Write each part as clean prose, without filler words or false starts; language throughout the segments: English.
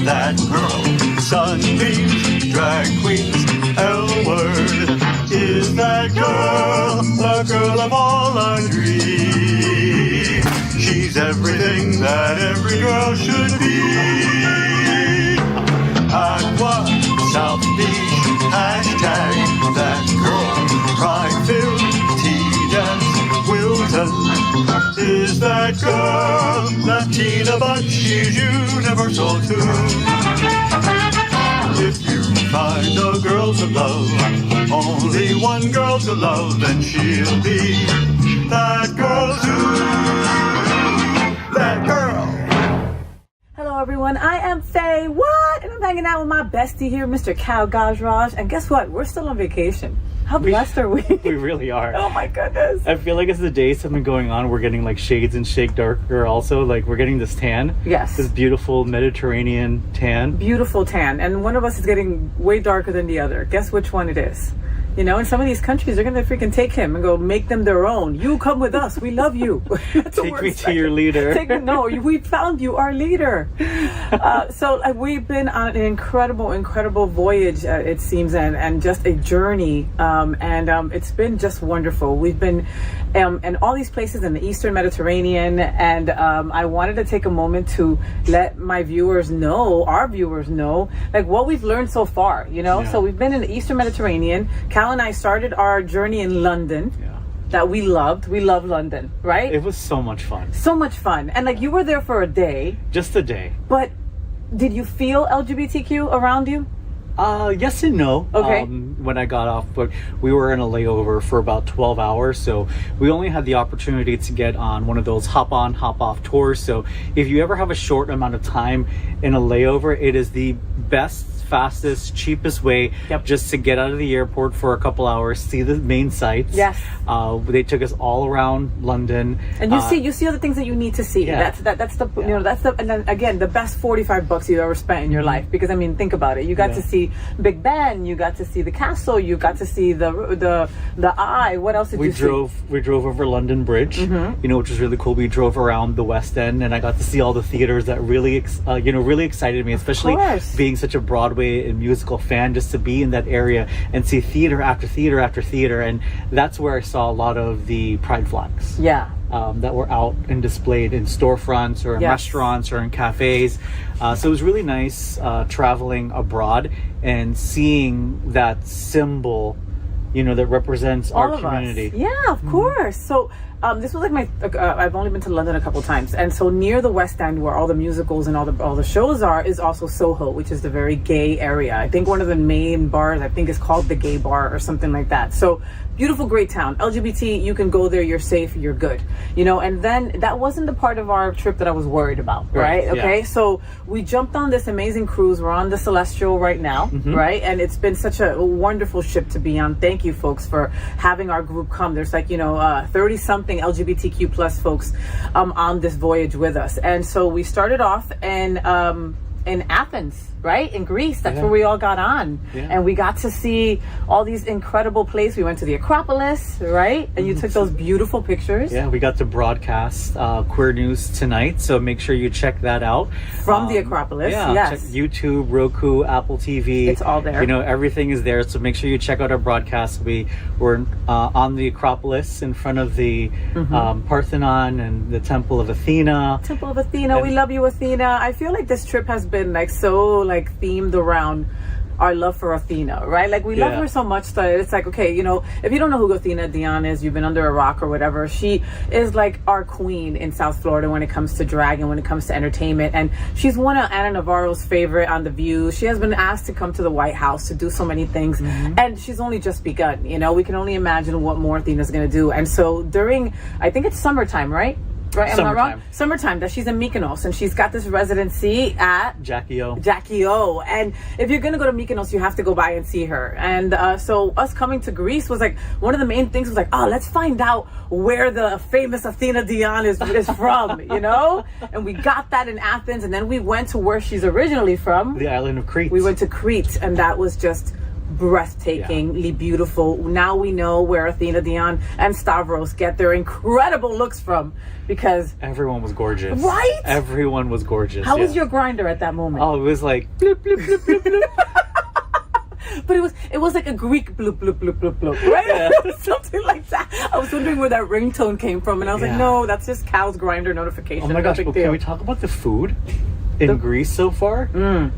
that girl. Sunbeams, drag queens, L-word is that girl, the girl of all I dream. She's everything that every girl should be. FayWhat, South Beach, hashtag that girl. Pride-filled tea dance, Wilton is that girl. Latina, but she's universal too. If you find a girl to love, only one girl to love, then she'll be that girl too. That girl. Hello everyone, I am FayWhat, and I'm hanging out with my bestie here, Mr. Cal Gajraj, and guess what? We're still on vacation. How blessed are we? We really are. Oh my goodness. I feel like as the days have been going on, we're getting like shades and shade darker also. Like we're getting this tan. Yes. This beautiful Mediterranean tan. Beautiful tan. And one of us is getting way darker than the other. Guess which one it is? You know, in some of these countries, they're going to freaking take him and go make them their own. You come with us. We love you. Take me to your leader. We found you, our leader. So we've been on an incredible voyage, it seems, and just a journey. It's been just wonderful. We've been in all these places in the Eastern Mediterranean. And I wanted to take a moment to let my viewers know, our viewers know, like what we've learned so far, you know? Yeah. So we've been in the Eastern Mediterranean. Cal and I started our journey in London. Yeah. That we loved. We love London, right? It was so much fun. So much fun. And like you were there for a day. Just a day. But did you feel LGBTQ around you? Yes and no. Okay. When I got off, but we were in a layover for about 12 hours, so we only had the opportunity to get on one of those hop on, hop off tours. So if you ever have a short amount of time in a layover, it is the best, fastest, cheapest way just to get out of the airport for a couple hours, see the main sites. Yes. They took us all around London. And you see all the things that you need to see. Yeah. That's the you know, that's the, and then again, the best $45 you've ever spent in your life, because I mean, think about it. You got to see Big Ben, you got to see the castle, you got to see the Eye. What else did you see? We drove over London Bridge, you know, which was really cool. We drove around the West End, and I got to see all the theaters that really really excited me, especially being such a Broadway and musical fan, just to be in that area and see theater after theater after theater. And that's where I saw a lot of the pride flags that were out and displayed in storefronts or in restaurants or in cafes. So it was really nice traveling abroad and seeing that symbol, you know, that represents all our community. Yeah, of course. So this was like I've only been to London a couple times, and so near the West End, where all the musicals and all the shows are, is also Soho, which is the very gay area. I think one of the main bars, I think, is called the Gay Bar or something like that. So beautiful, great town. LGBT, you can go there, you're safe, you're good, you know. And then that wasn't the part of our trip that I was worried about, right? Okay, so we jumped on this amazing cruise. We're on the Celestial right now, right? And it's been such a wonderful ship to be on. Thank you, folks, for having our group come. There's like, you know, 30 something LGBTQ plus folks on this voyage with us. And so we started off in Athens, right? In Greece. That's where we all got on. And we got to see all these incredible places. We went to the Acropolis, right? And you took those beautiful pictures. Yeah, we got to broadcast Queer News Tonight, so make sure you check that out. From the Acropolis, check YouTube, Roku, Apple TV. It's all there. You know, everything is there, so make sure you check out our broadcast. We were on the Acropolis in front of the Parthenon and the Temple of Athena. Temple of Athena, we love you, Athena. I feel like this trip has been like so like themed around our love for Athena, right? Like we love her so much that it's like, okay, you know, if you don't know who Athena Dion is, you've been under a rock or whatever. She is like our queen in South Florida when it comes to drag and when it comes to entertainment. And she's one of Anna Navarro's favorite on The View. She has been asked to come to the White House to do so many things. And she's only just begun, you know. We can only imagine what more Athena's going to do. And so during, I think it's summertime, right? Right, am I wrong? Summertime, that she's in Mykonos, and she's got this residency at Jackie O. And if you're gonna go to Mykonos, you have to go by and see her. And so us coming to Greece was like, one of the main things was like, oh, let's find out where the famous Athena Dion is from, you know? And we got that in Athens, and then we went to where she's originally from. The island of Crete. We went to Crete, and that was just breathtakingly beautiful. Now we know where Athena, Dion, and Stavros get their incredible looks from, because everyone was gorgeous. Right? Everyone was gorgeous. How was your grinder at that moment? Oh, it was like bloop, bloop, bloop, bloop, bloop. But it was like a Greek bloop bloop bloop bloop bloop, right? Yeah. Something like that. I was wondering where that ringtone came from, and I was like, no, that's just Cal's grinder notification. Oh my gosh! But can we talk about the food in Greece so far?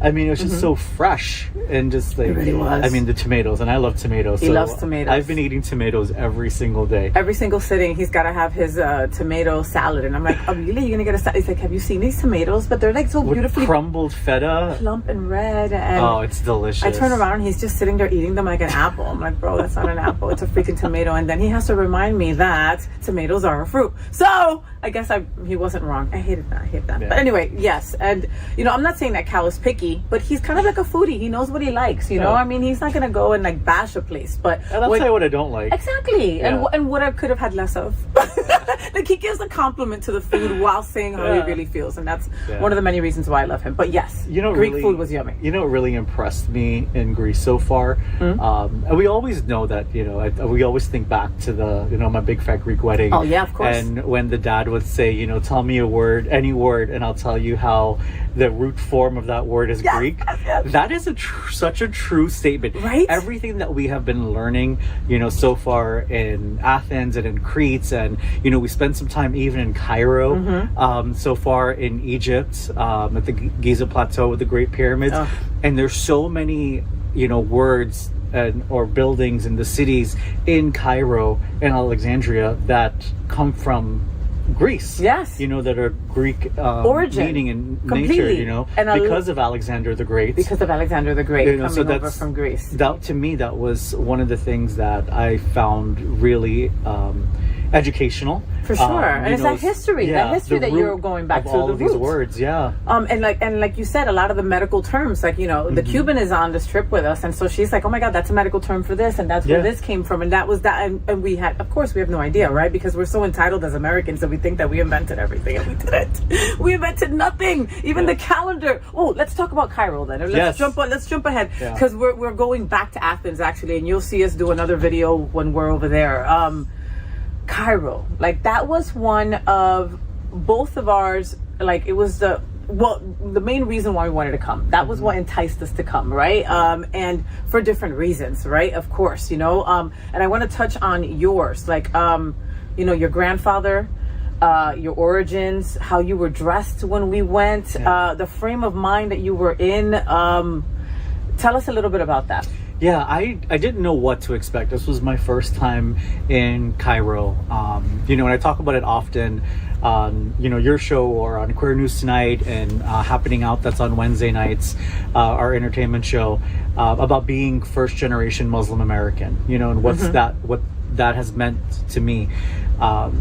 I mean, it was just so fresh and just like, it really was. I mean, the tomatoes, and I love tomatoes. He loves tomatoes. I've been eating tomatoes every single day. Every single sitting, he's got to have his tomato salad, and I'm like, oh really? You're gonna get a salad? He's like, have you seen these tomatoes? But they're like so with beautifully crumbled feta, plump and red. And oh, it's delicious. I turn around and he's just sitting there eating them like an apple. I'm like, bro, that's not an apple. It's a freaking tomato. And then he has to remind me that tomatoes are a fruit. So I guess he wasn't wrong. I hated that. Yeah. But anyway, yes. And I'm not saying that Cal is picky, but he's kind of like a foodie. He knows what he likes. You know, I mean, he's not gonna go and like bash a place. But I'll tell you what I don't like. Exactly. Yeah. And what I could have had less of. Like, he gives a compliment to the food while saying how he really feels, and that's one of the many reasons why I love him. But yes, Greek food was yummy. You know what really impressed me in Greece so far? And we always know that, we always think back to the, my big fat Greek wedding. Oh yeah, of course. And when the dad would say, tell me a word, any word, and I'll tell you how the root form of that word is Greek. Yes. That is such a true statement. Right? Everything that we have been learning, so far in Athens and in Crete, and, we spent some time even in Cairo, so far in Egypt, at the Giza Plateau with the Great Pyramids. Oh. And there's so many, words or buildings in the cities in Cairo and Alexandria that come from Greece. Yes. That are Greek origin, meaning in completely. nature, and because of Alexander the Great. Because of Alexander the Great coming over from Greece. That, to me, that was one of the things that I found really educational. For sure. And it's that history. That history that you're going back to, all the of roots. These words, yeah. And like you said, a lot of the medical terms, like, the Cuban is on this trip with us, and so she's like, oh my God, that's a medical term for this, and that's where this came from, and that was that, and we had, of course, we have no idea, right? Because we're so entitled as Americans that we think that we invented everything, and we didn't. We invented nothing. Even the calendar. Oh, let's talk about Cairo then. Let's jump ahead, because we're going back to Athens actually, and you'll see us do another video when we're over there. Cairo, like, that was one of both of ours. Like, it was the main reason why we wanted to come. That was what enticed us to come, right? And for different reasons, right? Of course, and I want to touch on yours, like, your grandfather, your origins, how you were dressed when we went, the frame of mind that you were in. Tell us a little bit about that. Yeah, I didn't know what to expect. This was my first time in Cairo. And I talk about it often on, your show or on Queer News Tonight and Happening Out, that's on Wednesday nights, our entertainment show, about being first generation Muslim American, and what that has meant to me.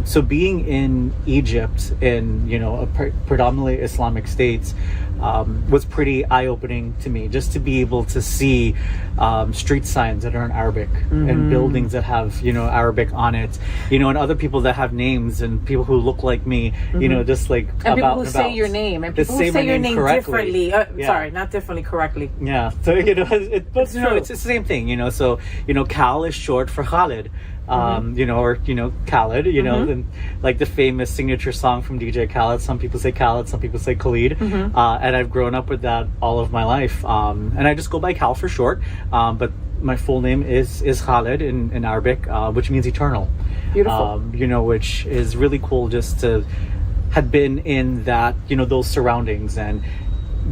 So being in Egypt, in, a predominantly Islamic states, was pretty eye-opening to me, just to be able to see street signs that are in Arabic and buildings that have, Arabic on it, and other people that have names and people who look like me, just like, and people who say your name, and people who say your name differently. Sorry, not differently, correctly. Yeah, so, it's true. It's the same thing, so, Cal is short for Khalid. Or Khaled, and like the famous signature song from DJ Khaled. Some people say Khaled, some people say Khalid, and I've grown up with that all of my life. And I just go by Cal for short. But my full name is Khaled in Arabic, which means eternal. Beautiful. Which is really cool, just to had been in that, those surroundings, and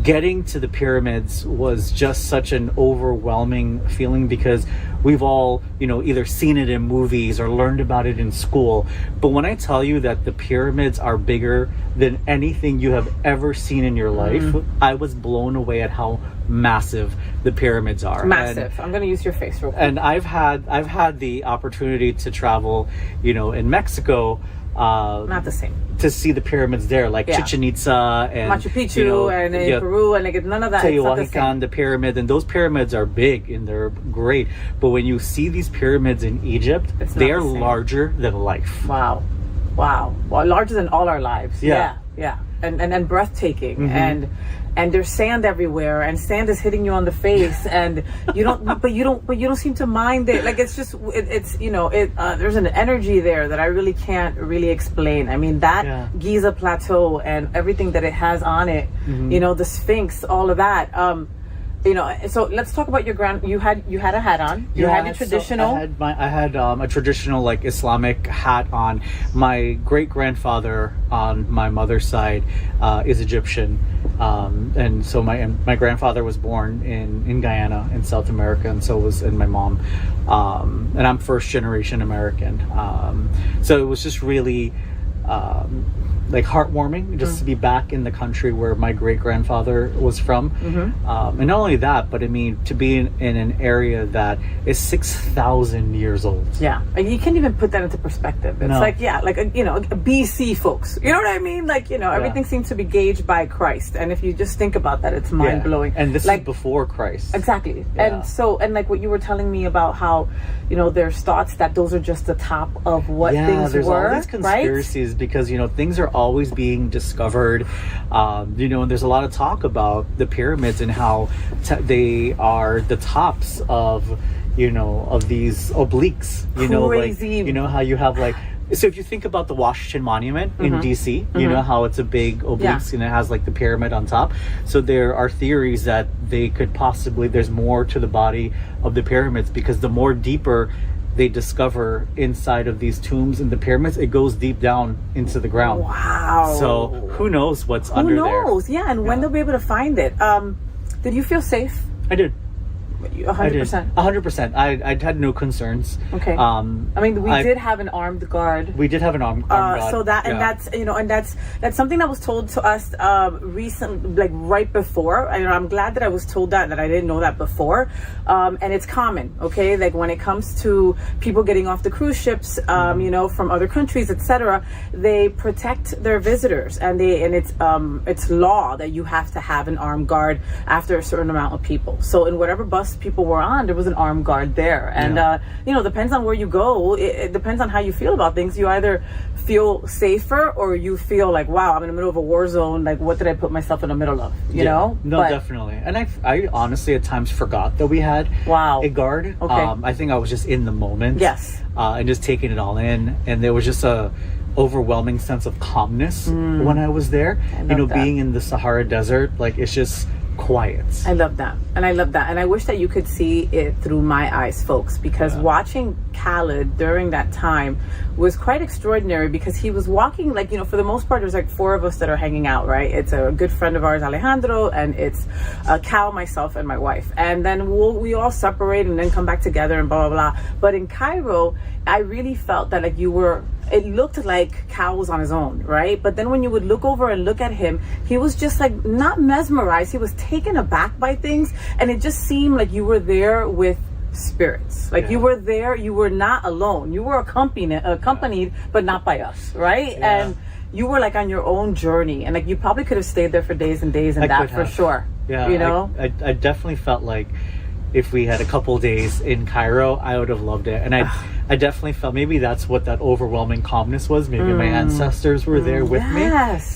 getting to the pyramids was just such an overwhelming feeling, because we've all, either seen it in movies or learned about it in school. But when I tell you that the pyramids are bigger than anything you have ever seen in your life, I was blown away at how massive the pyramids are. Massive. I'm going to use your face real quick. And I've had the opportunity to travel, in Mexico. Not the same. To see the pyramids there, like Chichen Itza and Machu Picchu and in Peru, and like none of that. Teotihuacan, the pyramid, and those pyramids are big and they're great. But when you see these pyramids in Egypt, they are larger than life. Wow, well, larger than all our lives. Yeah. And breathtaking. And and there's sand everywhere, and sand is hitting you on the face, and you don't seem to mind it. Like, it's just, there's an energy there that I really can't really explain. I mean, that Giza Plateau and everything that it has on it, the Sphinx, all of that. So let's talk about you had a hat on. You had a traditional. So I had a traditional, like, Islamic hat on. My great grandfather on my mother's side is Egyptian, and so my grandfather was born in Guyana in South America, and so was my mom, and I'm first generation American. So it was just really like heartwarming just to be back in the country where my great grandfather was from, and not only that, but I mean, to be in an area that is 6,000 years old. Yeah, like, you can't even put that into perspective. It's like BC folks. You know what I mean? Like, everything seems to be gauged by Christ, and if you just think about that, it's mind blowing. And this is before Christ. Exactly. And so, and like what you were telling me about how there's thoughts that those are just the top of what things there's were. All these conspiracies, right? Because things are always being discovered, and there's a lot of talk about the pyramids and how they are the tops of of these obliques. Crazy. Like, how you have, like, so if you think about the Washington Monument in DC, you know how it's a big oblique and it has, like, the pyramid on top. So there are theories that they could possibly, there's more to the body of the pyramids, because the more deeper they discover inside of these tombs and the pyramids, it goes deep down into the ground. Wow. So who knows what's under there? Who knows? Yeah, and when they'll be able to find it. Did you feel safe? I did. 100%. 100%. I had no concerns. Okay. I mean, we did have an armed guard. We did have an armed guard. So that, and that's something that was told to us recently, like right before. I'm glad that I was told that I didn't know that before. And it's common, okay? Like, when it comes to people getting off the cruise ships, from other countries, etc., they protect their visitors, and it's law that you have to have an armed guard after a certain amount of people. So in whatever bus people were on, there was an armed guard there, and depends on where you go. It depends on how you feel about things. You either feel safer or you feel like, wow, I'm in the middle of a war zone. Like, what did I put myself in the middle of? You know? No, definitely. And I honestly at times forgot that we had a guard. Okay. I think I was just in the moment. Yes. And just taking it all in, and there was just a overwhelming sense of calmness when I was there. Being in the Sahara Desert, like, it's just quiet. I love that. And I wish that you could see it through my eyes, folks, because watching Khaled during that time was quite extraordinary, because he was walking, like, for the most part, there's like 4 of us that are hanging out, right? It's a good friend of ours, Alejandro, and it's Cal, myself, and my wife. And then we all separate and then come back together and blah, blah, blah. But in Cairo, I really felt that, like, it looked like Cal was on his own, right? But then when you would look over and look at him, he was just, like, not mesmerized. He was taken aback by things. And it just seemed like you were there with spirits. Like, you were there, you were not alone. You were accompanied, but not by us, right? Yeah. And you were, like, on your own journey. And, like, you probably could have stayed there for days and days, and that for sure. Yeah. I definitely felt like if we had a couple days in Cairo, I would have loved it. And I definitely felt maybe that's what that overwhelming calmness was. Maybe my ancestors were there with me.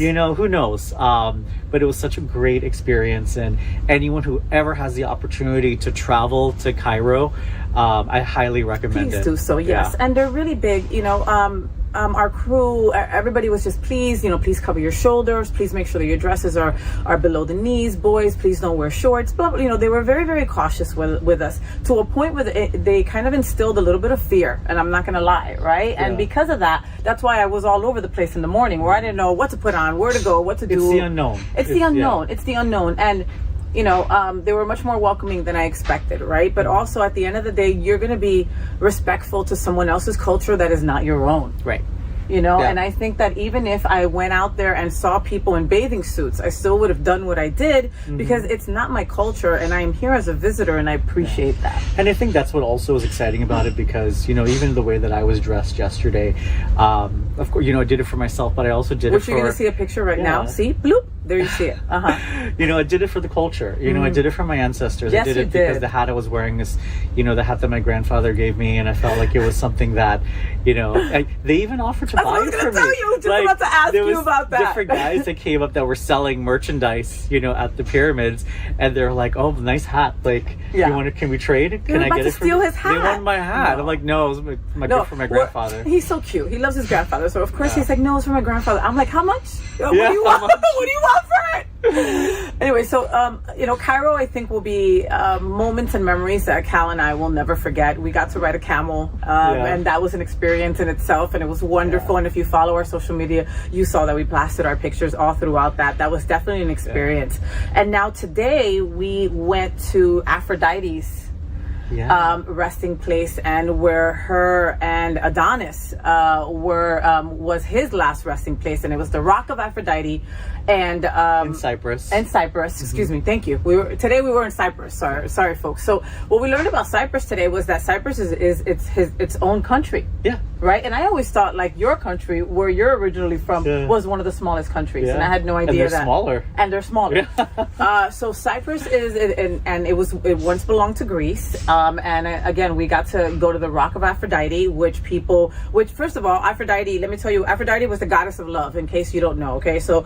Who knows? But it was such a great experience. And anyone who ever has the opportunity to travel to Cairo, I highly recommend it. Please do so, yes. And they're really big, our crew, everybody was just, please cover your shoulders, please make sure that your dresses are below the knees, boys, please don't wear shorts, blah, blah. They were very, very cautious with us, to a point where they kind of instilled a little bit of fear, and I'm not gonna lie, right? And because of that, that's why I was all over the place in the morning, where I didn't know what to put on, where to go, what to do. It's the unknown. It's the unknown. And they were much more welcoming than I expected, right? But also, at the end of the day, you're going to be respectful to someone else's culture that is not your own. Right. And I think that even if I went out there and saw people in bathing suits, I still would have done what I did, because it's not my culture, and I am here as a visitor, and I appreciate that. And I think that's what also was exciting about it, because, even the way that I was dressed yesterday, of course, I did it for myself, but I also did it for... Which you're going to see a picture right now. See? Bloop. there you see it. You know, I did it for the culture. You know, I did it for my ancestors. Yes, I did it because the hat I was wearing is, you know, the hat that my grandfather gave me, and I felt like it was something that, you know, they even offered to buy it for me. Just about to ask you about that. Different guys that came up that were selling merchandise, you know, at the pyramids, and they're like, "Oh, nice hat! Like, you want to? Can we trade? Can I get it?" Steal his hat. They want my hat. No. I'm like, "No, it was my gift from my grandfather." He's so cute. He loves his grandfather, so of course he's like, "No, it's from my grandfather." I'm like, "How much? What do you want? What do you want for it?" Anyway, so you know, Cairo, I think, will be moments and memories that Cal and I will never forget. We got to ride a camel, and that was an experience in itself, and it was wonderful. And if you follow our social media, you saw that we blasted our pictures all throughout that. That was definitely an experience. And now today we went to Aphrodite's resting place, and where her and Adonis was his last resting place, and it was the Rock of Aphrodite, and in Cyprus. Excuse me, thank you. We were in Cyprus. Sorry, folks. So what we learned about Cyprus today was that Cyprus is its own country. Yeah. Right. And I always thought like your country, where you're originally from, was one of the smallest countries, and I had no idea and they're smaller. And they're smaller. So Cyprus is, and it once belonged to Greece. And again, we got to go to the Rock of Aphrodite, which first of all, Aphrodite, let me tell you, Aphrodite was the goddess of love, in case you don't know. Okay, so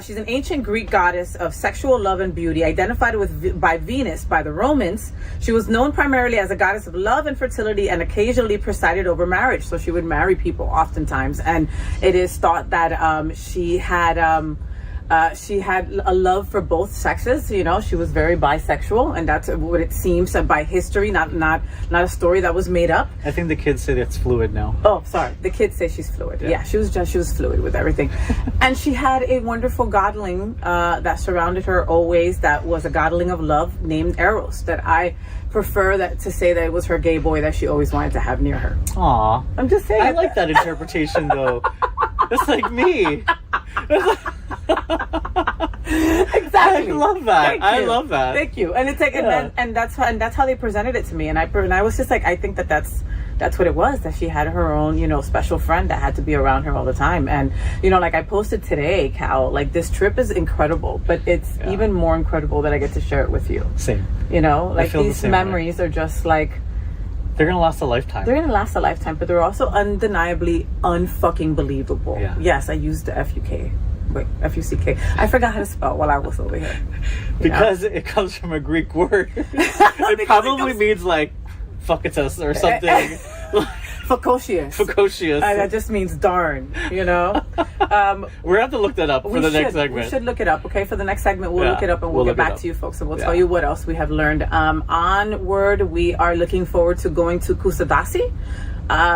she's an ancient Greek goddess of sexual love and beauty, identified by Venus by the Romans. She was known primarily as a goddess of love and fertility, and occasionally presided over marriage. So she would marry people oftentimes, and it is thought that she had a love for both sexes. You know, she was very bisexual, and that's what it seems by history, not a story that was made up. I think the kids say that's fluid now. Oh, sorry. The kids say she's fluid. Yeah, she was fluid with everything. And she had a wonderful godling that surrounded her always, that was a godling of love named Eros, that I prefer to say that it was her gay boy that she always wanted to have near her. Aw. I'm just saying. I like that interpretation though. That's like me. Exactly. I love that. I love that. Thank you. And it's like, and that's how they presented it to me. And I was just like, I think that's what it was, that she had her own, you know, special friend that had to be around her all the time. And, you know, like I posted today, Cal, like this trip is incredible, but it's even more incredible that I get to share it with you. Same. You know, like these memories are just like, they're gonna last a lifetime. They're gonna last a lifetime, but they're also undeniably unfucking believable. Yeah. Yes, I used the F-U-C-K. I forgot how to spell while I was over here. Because it comes from a Greek word. It probably means like fucketus or something. Fecocious. That just means darn, you know? We're gonna have to look that up for the next segment. We should look it up, okay? For the next segment, we'll look it up, and we'll get back to you folks, and we'll tell you what else we have learned. Onward, we are looking forward to going to Kusadasi.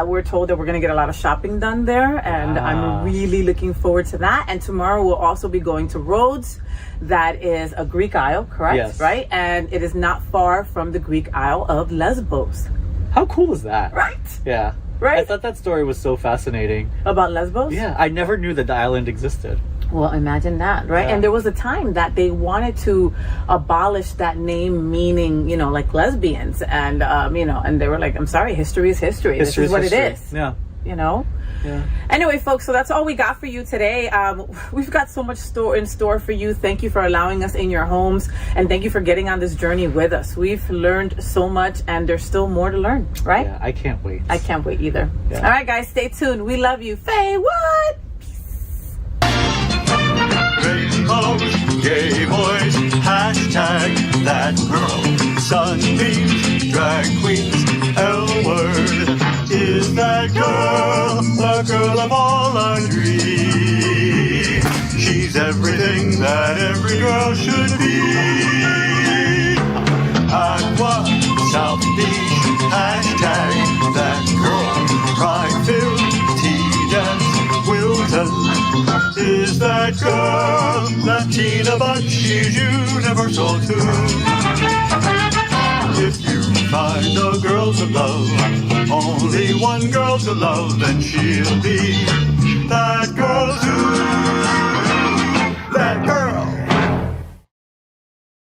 We're told that we're going to get a lot of shopping done there, and I'm really looking forward to that. And tomorrow we'll also be going to Rhodes. That is a Greek isle, correct? Yes. Right? And it is not far from the Greek isle of Lesbos. How cool is that? Right? Yeah. Right? I thought that story was so fascinating. About Lesbos? Yeah, I never knew that the island existed. Well, imagine that, right? Yeah. And there was a time that they wanted to abolish that name, meaning, you know, like lesbians, and you know, and they were like, "I'm sorry, history is history. This is what it is." Yeah. You know. Yeah. Anyway, folks, so that's all we got for you today. We've got so much in store for you. Thank you for allowing us in your homes, and thank you for getting on this journey with us. We've learned so much, and there's still more to learn, right? Yeah, I can't wait. I can't wait either. Yeah. All right, guys, stay tuned. We love you. FayWhat? Gay boys, hashtag that girl. Sunbeams, drag queens, L-word is that girl, the girl of all our dreams. She's everything that every girl should be. Aqua, South Beach, hashtag that girl. Pride-filled, tea-dance, Wilton is that girl, Latina, but she's universal too. If you find a girl to love, only one girl to love, then she'll be that girl